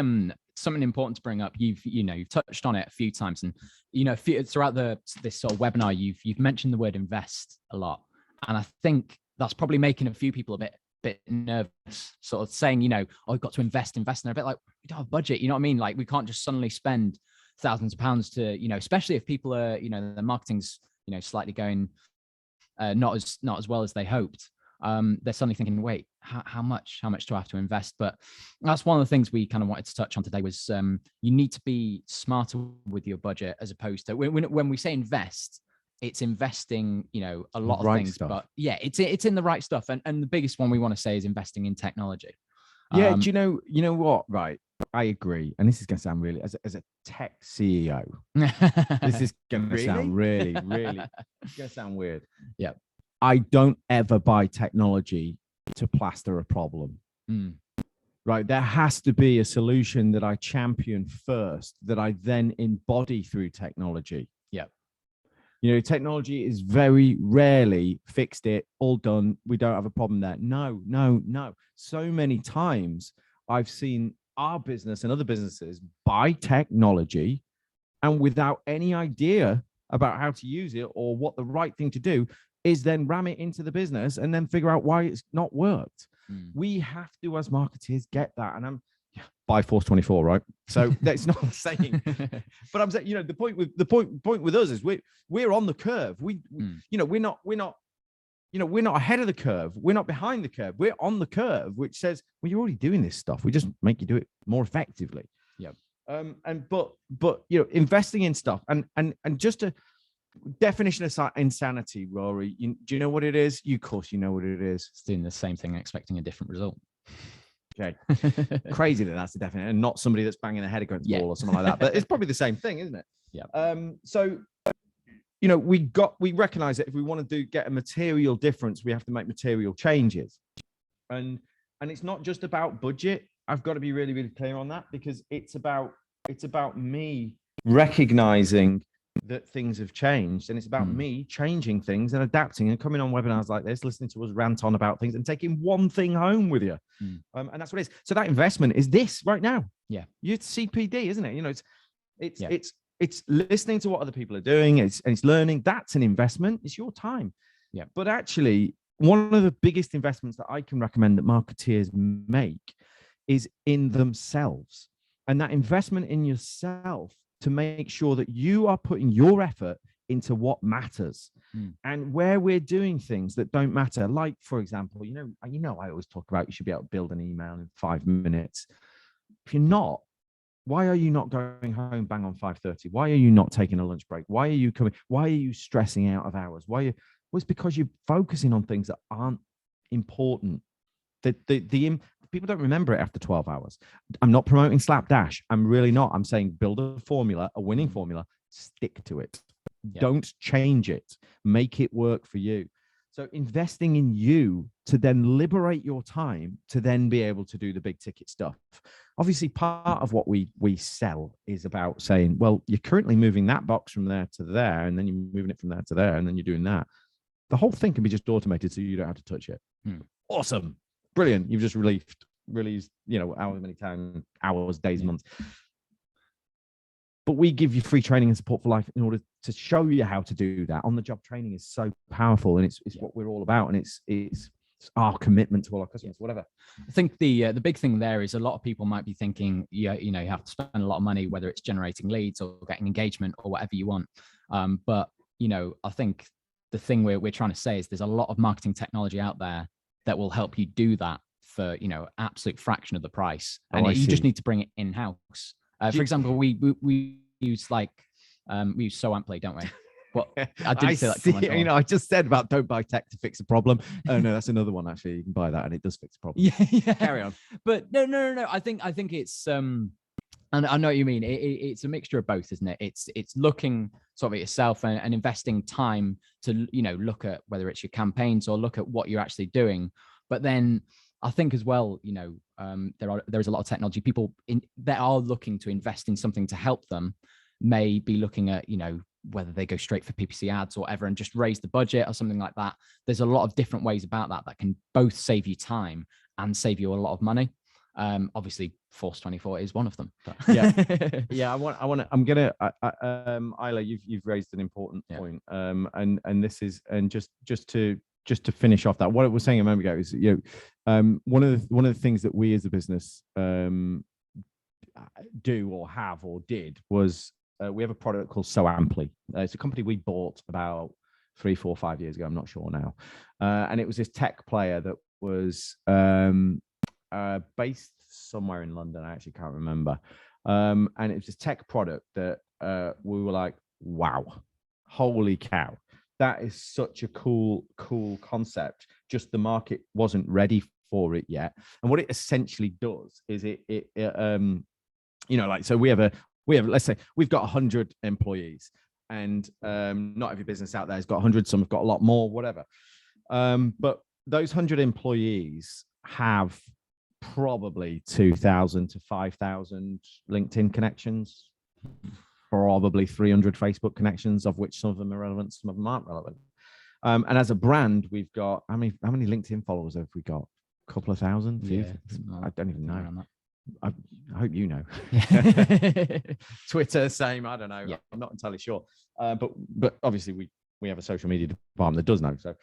something important to bring up, you've touched on it a few times, and throughout this sort of webinar, you've mentioned the word invest a lot. And I think that's probably making a few people a bit nervous, sort of saying, oh, I've got to invest, and they're a bit like, we don't have a budget, you know what I mean? Like, we can't just suddenly spend thousands of pounds to, especially if people are, the marketing's, slightly going not as well as they hoped. They're suddenly thinking, wait, how much do I have to invest? But that's one of the things we kind of wanted to touch on today was you need to be smarter with your budget, as opposed to when we say invest, it's investing, a lot of things, stuff. But yeah, it's in the right stuff. And the biggest one we want to say is investing in technology. Yeah. Do you know what? Right. I agree. And this is going to sound really, as a tech CEO, this is going to sound really, it's going to sound weird. Yeah. I don't ever buy technology to plaster a problem. Right. There has to be a solution that I champion first, that I then embody through technology. Yeah. Technology is very rarely fixed it, all done. We don't have a problem there. No. So many times I've seen our business and other businesses buy technology and without any idea about how to use it or what the right thing to do is, then ram it into the business and then figure out why it's not worked. We have to, as marketeers, get that. And buy Force24, right? So that's not saying, but I'm saying, the point with us is we're on the curve. We're not ahead of the curve. We're not behind the curve. We're on the curve, which says, well, you're already doing this stuff. We just make you do it more effectively. Yeah. But investing in stuff and just a definition of insanity, Rory. Do you know what it is? Of course, you know what it is. It's doing the same thing, expecting a different result. Okay. Crazy that's the definition, and not somebody that's banging their head against the wall or something like that. But it's probably the same thing, isn't it? Yeah. So we recognize that if we want to get a material difference, we have to make material changes, and it's not just about budget. I've got to be really, really clear on that, because it's about me recognizing that things have changed, and it's about me changing things and adapting and coming on webinars like this, listening to us rant on about things and taking one thing home with you. And that's what it is. So that investment is this right now. Yeah. It's CPD, isn't it? It's listening to what other people are doing. It's learning. That's an investment. It's your time. Yeah. But actually, one of the biggest investments that I can recommend that marketeers make is in themselves. And that investment in yourself, to make sure that you are putting your effort into what matters. And where we're doing things that don't matter, like, for example, I always talk about you should be able to build an email in 5 minutes. If you're not, why are you not going home bang on 5:30? Why are you not taking a lunch break? Why are you coming? Why are you stressing out of hours? Well, it's because you're focusing on things that aren't important. People don't remember it after 12 hours. I'm not promoting slapdash. I'm really not. I'm saying build a formula, a winning formula, stick to it. Yeah. Don't change it. Make it work for you. So investing in you to then liberate your time to then be able to do the big ticket stuff. Obviously, part of what we sell is about saying, well, you're currently moving that box from there to there, and then you're moving it from there to there, and then you're doing that. The whole thing can be just automated, so you don't have to touch it. Awesome. Brilliant. You've just released, however many times, hours, days, months. But we give you free training and support for life in order to show you how to do that. On the job training is so powerful, and it's what we're all about, and it's our commitment to all our customers, whatever. I think the big thing there is a lot of people might be thinking, you have to spend a lot of money, whether it's generating leads or getting engagement or whatever you want. But I think the thing we're trying to say is there's a lot of marketing technology out there that will help you do that for, you know, absolute fraction of the price. Oh, And I you just see. need to bring it in-house. For example, we use like, we use So Amply, don't we? Well, I didn't say that. See, Come on. you know, I just said about don't buy tech to fix a problem. Oh no, that's another one actually. You can buy that and it does fix a problem. Yeah. Carry on. But no. I think it's and I know what you mean. It's a mixture of both, isn't it? It's looking sort of at yourself and investing time to, you know, look at whether it's your campaigns or look at what you're actually doing. But then I think as well, you know, there is a lot of technology people that are looking to invest in something to help them, may be looking at, you know, whether they go straight for PPC ads or whatever and just raise the budget or something like that. There's a lot of different ways about that can both save you time and save you a lot of money. Obviously Force24 is one of them. But. Yeah. I'm gonna, Isla, you've raised an important point. And this is, and just to finish off that, what I was saying a moment ago is, you know, one of the things that we as a business do or have or did was we have a product called So Amply. It's a company we bought about 3, 4, 5 years ago. I'm not sure now. And it was this tech player that was based somewhere in London. I actually can't remember. And it was this tech product that we were like, wow, holy cow. That is such a cool concept. Just the market wasn't ready for it yet. And what it essentially does is it you know, like, so we have, let's say we've got 100 employees, and not every business out there has got 100. Some have got a lot more, whatever. But those 100 employees have probably 2,000 to 5,000 LinkedIn connections, probably 300 Facebook connections, of which some of them are relevant, some of them aren't relevant. And as a brand, we've got how many LinkedIn followers have we got? A couple of thousand? Yeah, I don't even know. I hope you know. Yeah. Twitter, same. I don't know. Yeah. I'm not entirely sure. But obviously we have a social media department that does know. So,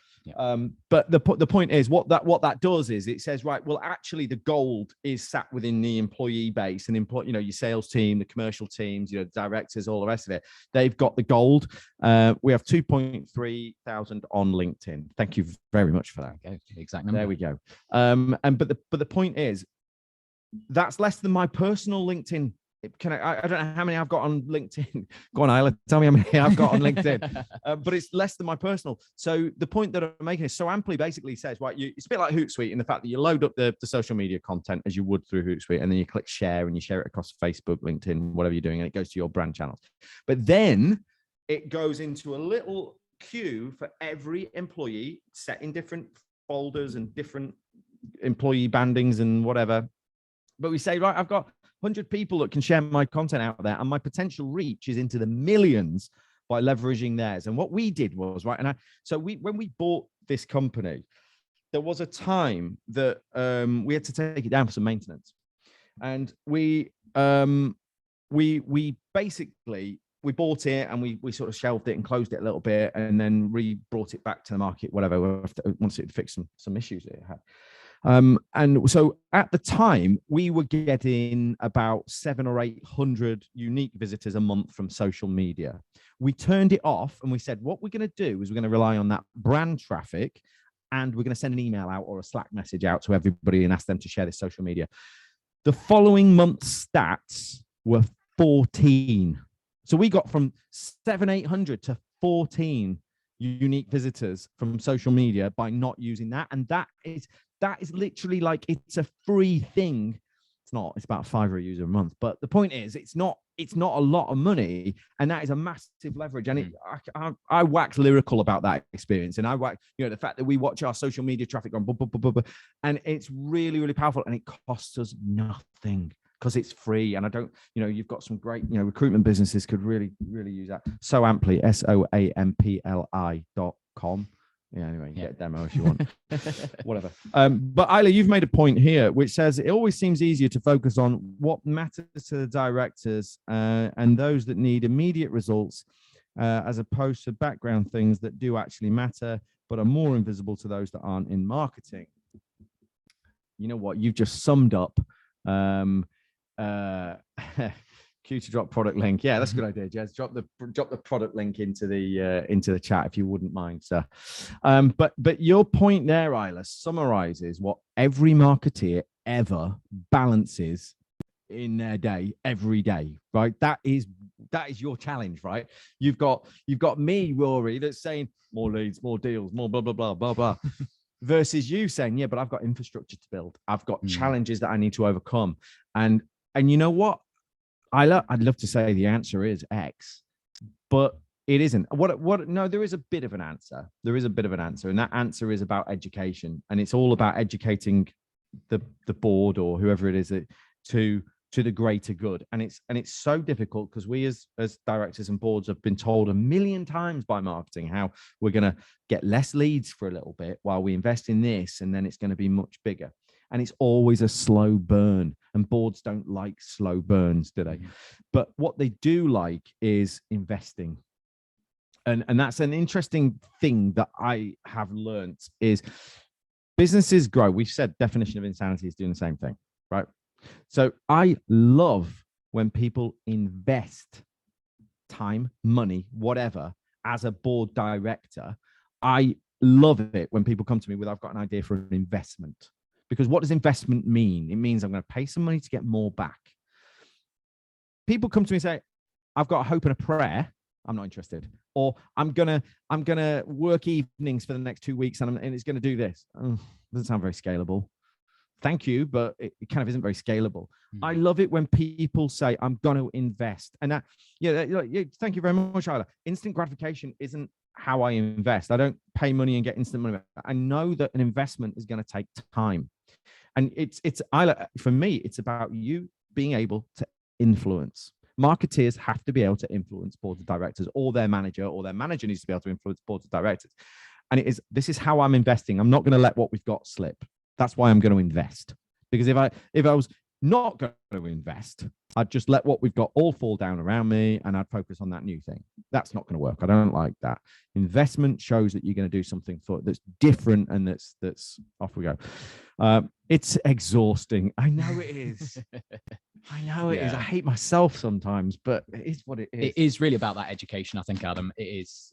but the point is, what that does is it says, right, well, actually, the gold is sat within the employee base and you know, your sales team, the commercial teams, you know, directors, all the rest of it. They've got the gold. We have 2.3 thousand on LinkedIn. Thank you very much for that. Okay, exact number. There we go. But the point is, that's less than my personal LinkedIn. I don't know how many I've got on LinkedIn. Go on, Isla, tell me how many I've got on LinkedIn. But it's less than my personal. So the point that I'm making is So Amply basically says, right, it's a bit like Hootsuite in the fact that you load up the social media content as you would through Hootsuite, and then you click share and you share it across Facebook, LinkedIn, whatever you're doing, and it goes to your brand channels. But then it goes into a little queue for every employee set in different folders and different employee bandings and whatever. But we say, right, I've got 100 people that can share my content out there, and my potential reach is into the millions by leveraging theirs. And what we did was, right, when we bought this company, there was a time that we had to take it down for some maintenance, and we basically bought it and we sort of shelved it and closed it a little bit, and then brought it back to the market, whatever, once it fixed some issues that it had. And so at the time, we were getting about 700 or 800 unique visitors a month from social media. We turned it off and we said, what we're going to do is we're going to rely on that brand traffic, and we're going to send an email out or a Slack message out to everybody and ask them to share this social media. The following month's stats were 14. So we got from 700-800 to 14 unique visitors from social media by not using that. And that is literally like, it's a free thing. It's about €5 a user a month, but the point is, it's not a lot of money, and that is a massive leverage. And I wax lyrical about that experience, and I wax, you know, the fact that we watch our social media traffic on, and it's really, really powerful, and it costs us nothing because it's free. And I don't, you know, you've got some great, you know, recruitment businesses could really, really use that. So Amply, SOAMPLI.com. Yeah, anyway, get a demo if you want. Whatever. But Isla, you've made a point here which says it always seems easier to focus on what matters to the directors and those that need immediate results, as opposed to background things that do actually matter but are more invisible to those that aren't in marketing. You know what? You've just summed up you to drop product link. Yeah, that's a good idea, Jez. Drop the product link into the chat if you wouldn't mind, sir. But your point there, Isla, summarizes what every marketeer ever balances in their day every day, right? That is your challenge, right? You've got me, Rory, that's saying more leads, more deals, more blah blah blah blah blah, versus you saying, yeah, but I've got infrastructure to build. I've got challenges that I need to overcome, and you know what? I'd love to say the answer is X, but it isn't. What? No, there is a bit of an answer. There is a bit of an answer, and that answer is about education, and it's all about educating the board or whoever it is that to the greater good. And it's so difficult because we as directors and boards have been told a million times by marketing how we're going to get less leads for a little bit while we invest in this, and then it's going to be much bigger. And it's always a slow burn, and boards don't like slow burns, do they? But what they do like is investing. And that's an interesting thing that I have learned is businesses grow. We've said definition of insanity is doing the same thing, right? So I love when people invest time, money, whatever, as a board director. I love it when people come to me with, I've got an idea for an investment. Because what does investment mean? It means I'm going to pay some money to get more back. People come to me and say, I've got a hope and a prayer. I'm not interested. Or I'm gonna work evenings for the next 2 weeks and it's going to do this. Doesn't sound very scalable. Thank you, but it kind of isn't very scalable. I love it when people say, I'm going to invest. And that, thank you very much, Isla. Instant gratification isn't how I invest. I don't pay money and get instant money. I know that an investment is going to take time. And it's Isla, for me, it's about you being able to influence. Marketeers have to be able to influence boards of directors, or their manager needs to be able to influence boards of directors. And this is how I'm investing. I'm not going to let what we've got slip. That's why I'm going to invest. Because if I was not going to invest, I'd just let what we've got all fall down around me and I'd focus on that new thing. That's not going to work. I don't like that. Investment shows that you're going to do something that's different, and that's off we go. It's exhausting. I know it is. I know it is. I hate myself sometimes, but it is what it is. It is really about that education, I think, Adam. It is.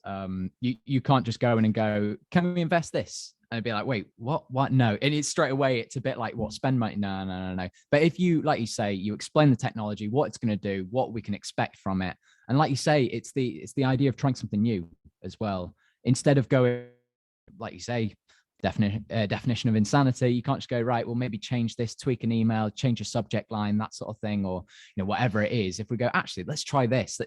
You can't just go in and go, can we invest this? And it'd be like, wait, what? No. And it's straight away, it's a bit like, what, spend money? No. But if you, like you say, you explain the technology, what it's going to do, what we can expect from it. And like you say, it's the idea of trying something new as well. Instead of going, like you say, definition of insanity, you can't just go, right, well, maybe change this, tweak an email, change a subject line, that sort of thing, or whatever it is. If we go, actually, let's try this,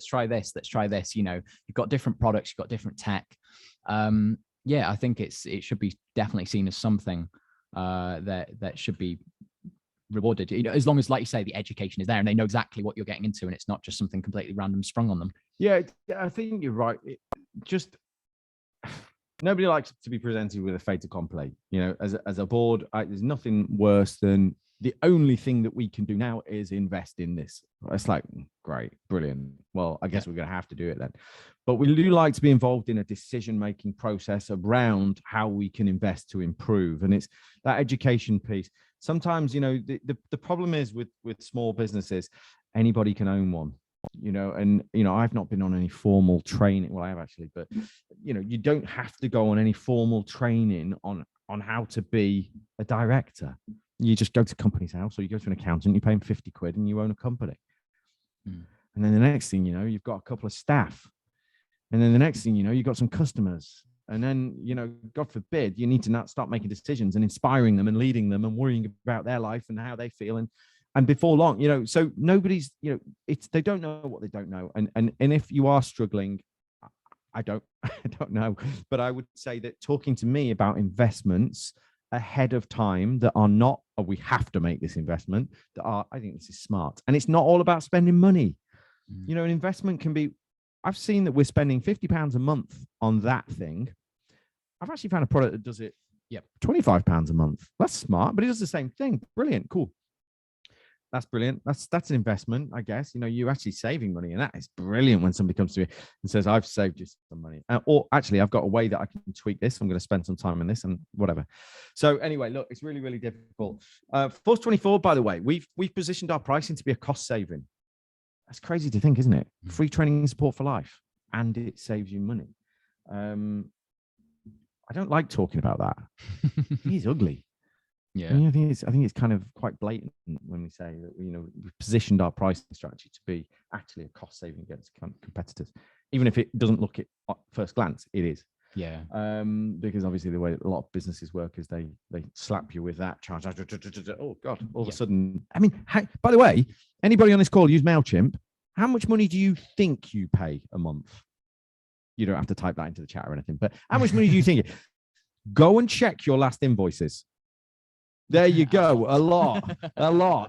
you've got different products, you've got different tech. I think it should be definitely seen as something that should be rewarded, as long as, like you say, the education is there and they know exactly what you're getting into, and it's not just something completely random sprung on them. Yeah, I think you're right. Nobody likes to be presented with a fait accompli. As a board, there's nothing worse than the only thing that we can do now is invest in this. It's like, great, brilliant. Well, I guess we're going to have to do it then. But we do like to be involved in a decision-making process around how we can invest to improve. And it's that education piece. Sometimes, the problem is with small businesses, anybody can own one. I've not been on any formal training. Well, I have actually, but you don't have to go on any formal training on how to be a director. You just go to company's house, or you go to an accountant, you pay him 50 quid and you own a company. And then the next thing you've got a couple of staff. And then the next thing you've got some customers. And then, God forbid, you need to not start making decisions and inspiring them and leading them and worrying about their life and how they feel. And before long, so nobody's, they don't know what they don't know. And if you are struggling, I don't know, but I would say that talking to me about investments ahead of time that are not, oh, we have to make this investment, that are, I think this is smart. And it's not all about spending money. An investment can be, I've seen that we're spending £50 a month on that thing. I've actually found a product that does it, £25 a month. That's smart, but it does the same thing. Brilliant, cool. That's brilliant. That's an investment, I guess. You're actually saving money, and that is brilliant when somebody comes to me and says, I've saved you some money. Or actually, I've got a way that I can tweak this. I'm going to spend some time on this and whatever. So anyway, look, it's really, really difficult. Force24, by the way, we've positioned our pricing to be a cost saving. That's crazy to think, isn't it? Free training and support for life, and it saves you money. I don't like talking about that. He's ugly. Yeah. I think it's kind of quite blatant when we say that, we've positioned our pricing strategy to be actually a cost saving against competitors, even if it doesn't look it at first glance, it is. Yeah. Because obviously the way a lot of businesses work is they slap you with that charge. Oh God! All of a sudden, I mean, by the way, anybody on this call use MailChimp? How much money do you think you pay a month? You don't have to type that into the chat or anything, but how much money do you think? Go and check your last invoices. There you go. A lot.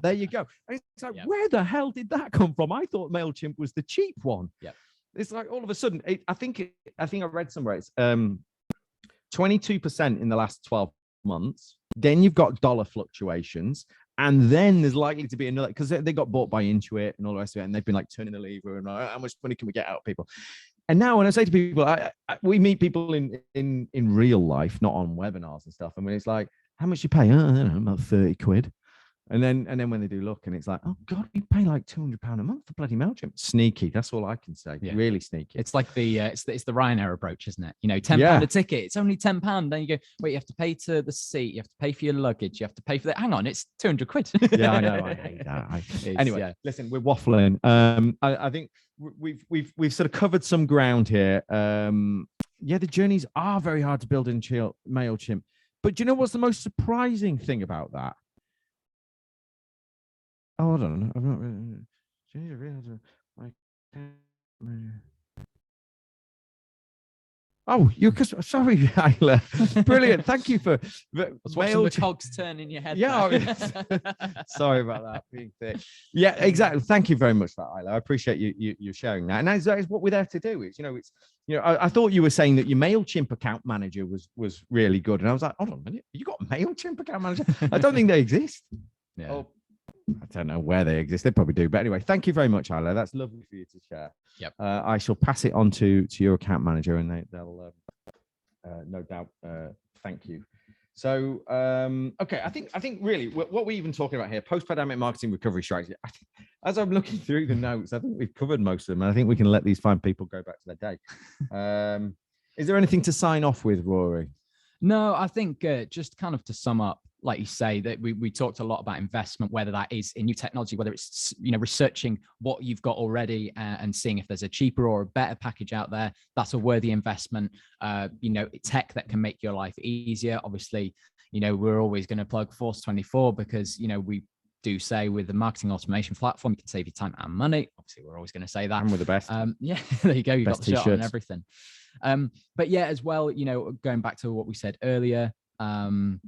There you go. And it's like, where the hell did that come from? I thought MailChimp was the cheap one. Yeah. It's like all of a sudden, I think I read somewhere it's 22% in the last 12 months. Then you've got dollar fluctuations. And then there's likely to be another, because they got bought by Intuit and all the rest of it. And they've been like turning the lever and like, how much money can we get out of people? And now when I say to people, we meet people in real life, not on webinars and stuff. I mean, it's like, how much you pay? I don't know, about 30 quid. And then when they do look, and it's like, oh God, we pay like £200 a month for bloody MailChimp. Sneaky. That's all I can say. Yeah. Really sneaky. It's like it's the Ryanair approach, isn't it? £10 a ticket. It's only £10. Then you go, wait, you have to pay to the seat. You have to pay for your luggage. You have to pay for that. Hang on, it's 200 quid. Yeah, I know. I hate that. Anyway, listen, we're waffling. I think we've sort of covered some ground here. The journeys are very hard to build in MailChimp. But do you know what's the most surprising thing about that? Oh, hold on. I'm not really. Oh, sorry, Isla. Brilliant. Thank you for watching the cogs turn in your head. Yeah. Sorry about that. Being thick. Yeah, exactly. Thank you very much for that, Isla. I appreciate you sharing that. And that is what we're there to do. I thought you were saying that your MailChimp account manager was really good. And I was like, hold on a minute. You got a MailChimp account manager? I don't think they exist. Yeah. Oh, I don't know where they exist. They probably do. But anyway, thank you very much, Isla. That's lovely for you to share. Yep. I shall pass it on to your account manager, and they'll no doubt thank you. So, okay, I think really what we're even talking about here, post-pandemic marketing recovery strategy. As I'm looking through the notes, I think we've covered most of them, and I think we can let these fine people go back to their day. Is there anything to sign off with, Rory? No, I think just kind of to sum up, like you say, that we talked a lot about investment, whether that is in new technology, whether it's researching what you've got already and seeing if there's a cheaper or a better package out there. That's a worthy investment. Tech that can make your life easier. Obviously, we're always going to plug Force24 because we do say with the marketing automation platform, you can save you time and money. Obviously, we're always going to say that. And we're the best. Yeah, there you go. You've got the shirt t-shirts. and everything. But yeah, as well, going back to what we said earlier, we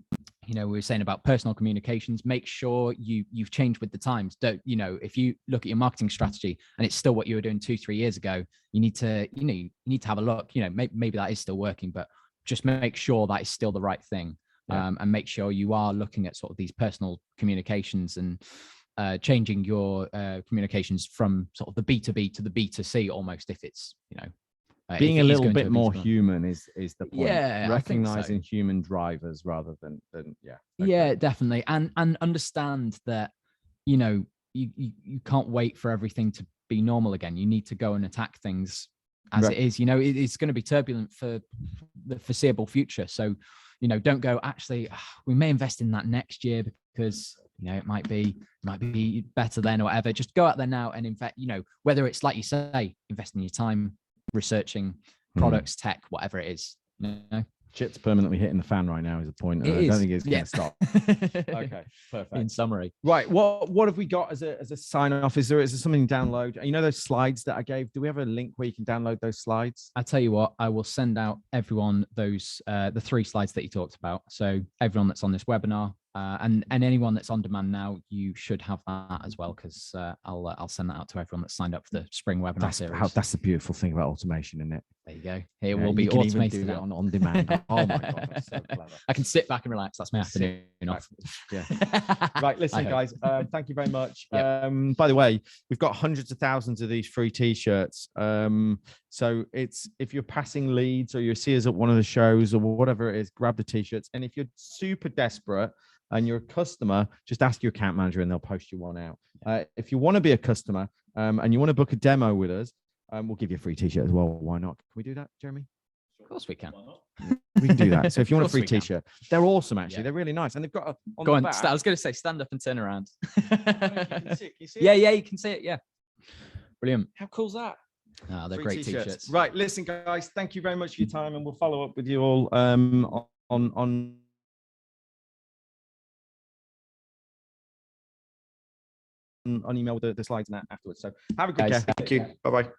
were saying about personal communications, make sure you've changed with the times. Don't, if you look at your marketing strategy and it's still what you were doing 2-3 years ago, you need to have a look, maybe that is still working, but just make sure that is still the right thing. And make sure you are looking at sort of these personal communications and changing your communications from sort of the B2B to the B2C almost, if it's, being a little bit more human is the point. Yeah, recognizing human drivers rather than yeah. Yeah, definitely. And understand that, you can't wait for everything to be normal again. You need to go and attack things as it is. It's going to be turbulent for the foreseeable future. So, don't go, actually, we may invest in that next year because it might be better then or whatever. Just go out there now and invest, whether it's like you say, invest in your time, researching products, tech, whatever it is. Shit's permanently hitting the fan right now is a point. I don't think it's going to stop. Okay, perfect. In summary, right? What have we got as a sign off? Is there something to download? Those slides that I gave? Do we have a link where you can download those slides? I tell you what, I will send out everyone those the 3 slides that you talked about. So everyone that's on this webinar. And anyone that's on demand now, you should have that as well, because I'll send that out to everyone that's signed up for the spring webinar series. That's the beautiful thing about automation, isn't it? There you go. It will be automated on demand. Oh my God, that's so clever. I can sit back and relax. That's my afternoon off. Yeah. Right. Listen, guys. Thank you very much. Yep. By the way, we've got hundreds of thousands of these free T-shirts. So if you're passing leads or you see us at one of the shows or whatever it is, grab the T-shirts. And if you're super desperate and you're a customer, just ask your account manager and they'll post you one out. If you want to be a customer, and you want to book a demo with us, we'll give you a free t-shirt as well. Why not? Can we do that, Jeremy? Of course we can. We can do that. So if you want a free Of course we t-shirt, they're awesome. Actually, Yeah. they're really nice, and they've got a on Go the on. back. I was going to say, stand up and turn around. Can you see it? Yeah, you can see it. Yeah. Brilliant. How cool's that? Oh, they're Free great t-shirts. Right, listen, guys, thank you very much for your time, and we'll follow up with you all on email with the slides and that afterwards. So have a good day. Thank you. Bye-bye.